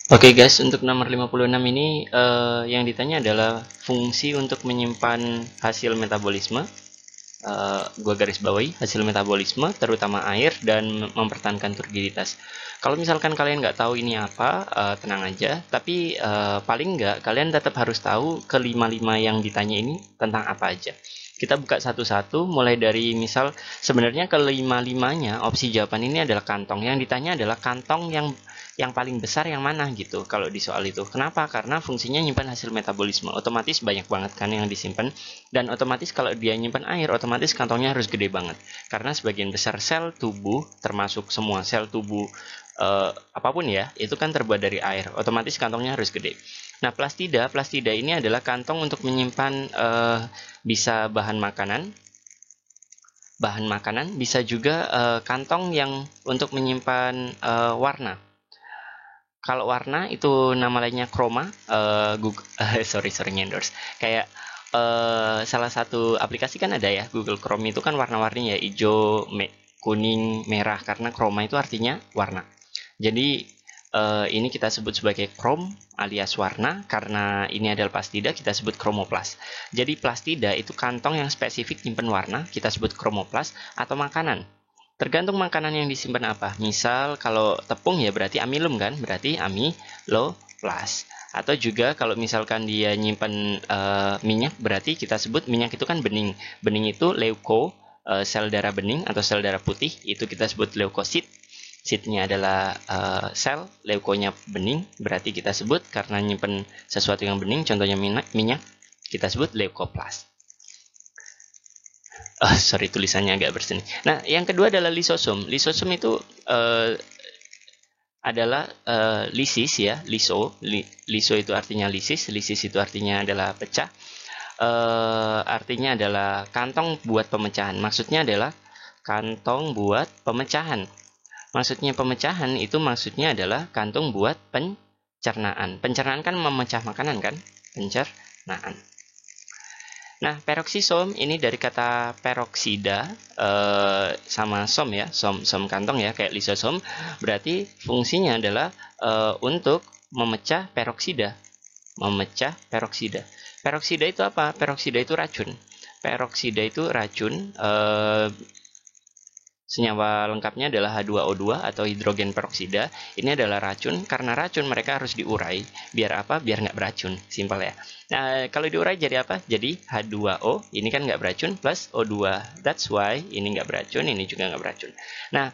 Oke guys, untuk nomor 56 ini yang ditanya adalah fungsi untuk menyimpan hasil metabolisme. Gua garis bawahi hasil metabolisme, terutama air, dan mempertahankan turbiditas. Kalau misalkan kalian nggak tahu ini apa, tenang aja. Tapi paling nggak kalian tetap harus tahu kelima-lima yang ditanya ini tentang apa aja. Kita buka satu-satu, mulai dari misal sebenarnya kelima-limanya opsi jawaban ini adalah kantong. Yang ditanya adalah kantong yang paling besar yang mana gitu kalau di soal itu. Kenapa? Karena fungsinya nyimpan hasil metabolisme. Otomatis banyak banget kan yang disimpan, dan otomatis kalau dia nyimpan air, otomatis kantongnya harus gede banget. Karena sebagian besar sel tubuh, termasuk semua sel tubuh apapun ya, itu kan terbuat dari air. Otomatis kantongnya harus gede. Nah, plastida ini adalah kantong untuk menyimpan bisa bahan makanan, bisa juga kantong yang untuk menyimpan warna. Kalau warna itu nama lainnya chroma. Google, sorry endorse. Kayak salah satu aplikasi kan ada ya, Google Chrome itu kan warna-warni ya, hijau, kuning, merah, karena chroma itu artinya warna. Jadi ini kita sebut sebagai chrome alias warna, karena ini adalah plastida kita sebut chromoplast. Jadi plastida itu kantong yang spesifik nyimpen warna, kita sebut chromoplast, atau makanan. Tergantung makanan yang disimpan apa. Misal kalau tepung ya berarti amilum kan, berarti amiloplast. Atau juga kalau misalkan dia nyimpan minyak, berarti kita sebut minyak itu kan bening. Bening itu leuko, sel darah bening atau sel darah putih, itu kita sebut leukosit. Sitnya adalah sel, leukonya bening, berarti kita sebut karena nyimpan sesuatu yang bening, contohnya minyak, kita sebut leukoplast. Sorry, tulisannya agak berseni. Nah, yang kedua adalah lisosom. Lisosom itu adalah lisis ya, liso itu artinya lisis itu artinya adalah pecah. Artinya adalah kantong buat pemecahan. Maksudnya adalah kantong buat pemecahan. Maksudnya pemecahan itu maksudnya adalah kantong buat pencernaan. Pencernaan kan memecah makanan kan? Pencernaan. Nah, peroksisom ini dari kata peroksida sama som ya, som kantong ya, kayak lisosom. Berarti fungsinya adalah untuk memecah peroksida. Memecah peroksida. Peroksida itu apa? Peroksida itu racun. Peroksida itu racun. Senyawa lengkapnya adalah H2O2 atau hidrogen peroksida. Ini adalah racun. Karena racun mereka harus diurai. Biar apa? Biar nggak beracun. Simpel ya. Nah, kalau diurai jadi apa? Jadi H2O, ini kan nggak beracun, plus O2. That's why ini nggak beracun, ini juga nggak beracun. Nah,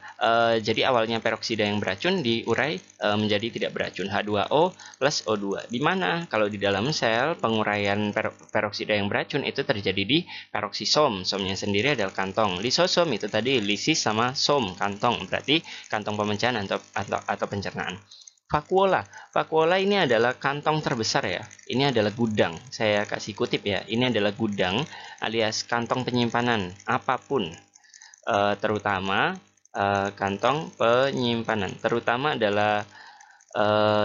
jadi awalnya peroksida yang beracun diurai menjadi tidak beracun. H2O plus O2. Di mana? Kalau di dalam sel, penguraian peroksida yang beracun itu terjadi di peroksisom. Somnya sendiri adalah kantong. Lisosom itu tadi lisis sama som, kantong. Berarti kantong pemecahan atau pencernaan. Vakuola ini adalah kantong terbesar ya. Ini adalah gudang. Saya kasih kutip ya. Ini adalah gudang alias kantong penyimpanan apapun. Terutama kantong penyimpanan. Terutama adalah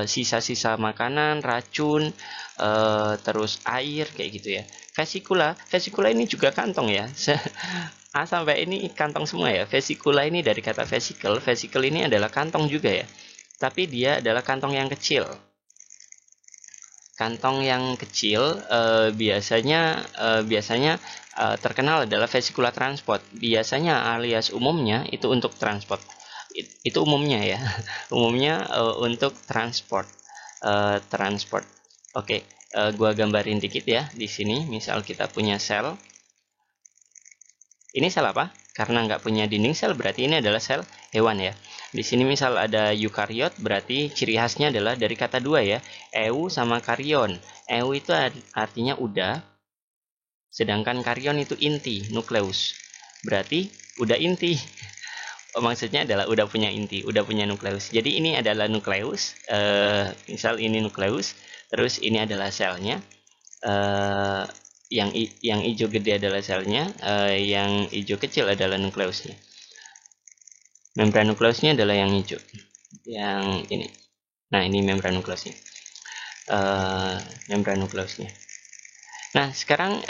sisa-sisa makanan, racun, terus air kayak gitu ya. Vesikula ini juga kantong ya. A sampai ini kantong semua ya. Vesikula ini dari kata vesicle. Vesicle ini adalah kantong juga ya. Tapi dia adalah kantong yang kecil. Kantong yang kecil biasanya terkenal adalah vesikula transport. Biasanya alias umumnya itu untuk transport. Itu umumnya ya. Umumnya untuk transport. Transport. Oke, gua gambarin dikit ya di sini. Misal kita punya sel. Ini sel apa? Karena nggak punya dinding sel, berarti ini adalah sel hewan ya. Di sini misal ada eukariot, berarti ciri khasnya adalah dari kata dua ya, eu sama karyon. Eu itu artinya udah, sedangkan karyon itu inti, nukleus. Berarti udah inti. Maksudnya adalah udah punya inti, udah punya nukleus. Jadi ini adalah nukleus, misal ini nukleus, terus ini adalah selnya. Yang hijau gede adalah selnya, yang hijau kecil adalah nukleusnya. Membran nukleusnya adalah yang hijau, yang ini. Nah, ini membran nukleusnya. Membran nukleusnya. Nah, sekarang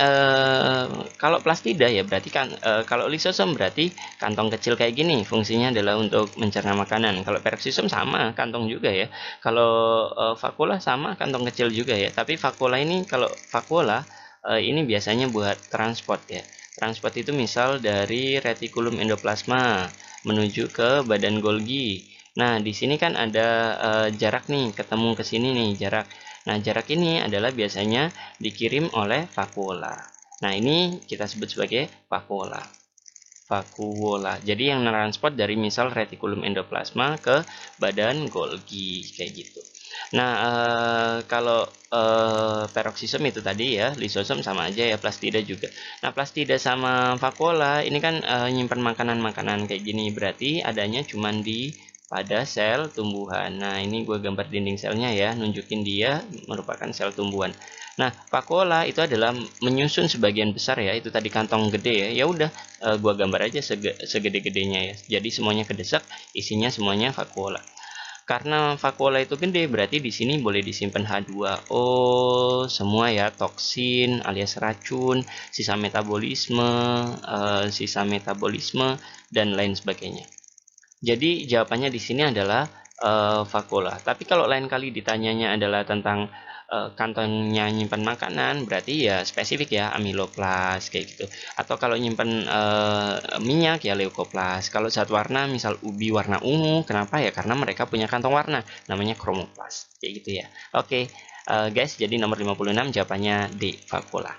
kalau plastida ya berarti kan kalau lisosom berarti kantong kecil kayak gini, fungsinya adalah untuk mencerna makanan. Kalau peroksisom sama, kantong juga ya. Kalau vakuola sama, kantong kecil juga ya. Tapi vakuola ini kalau vakuola ini biasanya buat transport ya. Transport itu misal dari retikulum endoplasma menuju ke badan Golgi. Nah, di sini kan ada jarak nih, ketemu ke sini nih jarak. Nah, jarak ini adalah biasanya dikirim oleh vakuola. Nah, ini kita sebut sebagai vakuola. Vakuola. Jadi yang transport dari misal retikulum endoplasma ke badan Golgi kayak gitu. Nah, kalau peroksisom itu tadi ya, lisosom sama aja ya, plastida juga. Nah, plastida sama vakuola ini kan nyimpan makanan-makanan kayak gini, berarti adanya cuman di pada sel tumbuhan. Nah, ini gue gambar dinding selnya ya, nunjukin dia merupakan sel tumbuhan. Nah, vakuola itu adalah menyusun sebagian besar ya, itu tadi kantong gede ya. Ya udah, gua gambar aja segede-gedenya ya. Jadi semuanya kedesak, isinya semuanya vakuola. Karena vakuola itu gede, berarti di sini boleh disimpan H2O semua ya, toksin alias racun, sisa metabolisme dan lain sebagainya. Jadi jawabannya di sini adalah vakuola. Tapi kalau lain kali ditanyanya adalah tentang kantongnya nyimpan makanan, berarti ya spesifik ya, amiloplas kayak gitu. Atau kalau nyimpan minyak ya leukoplas. Kalau zat warna misal ubi warna ungu, kenapa ya? Karena mereka punya kantong warna, namanya kromoplas kayak gitu ya. Oke, guys, jadi nomor 56 jawabannya D, vakuola.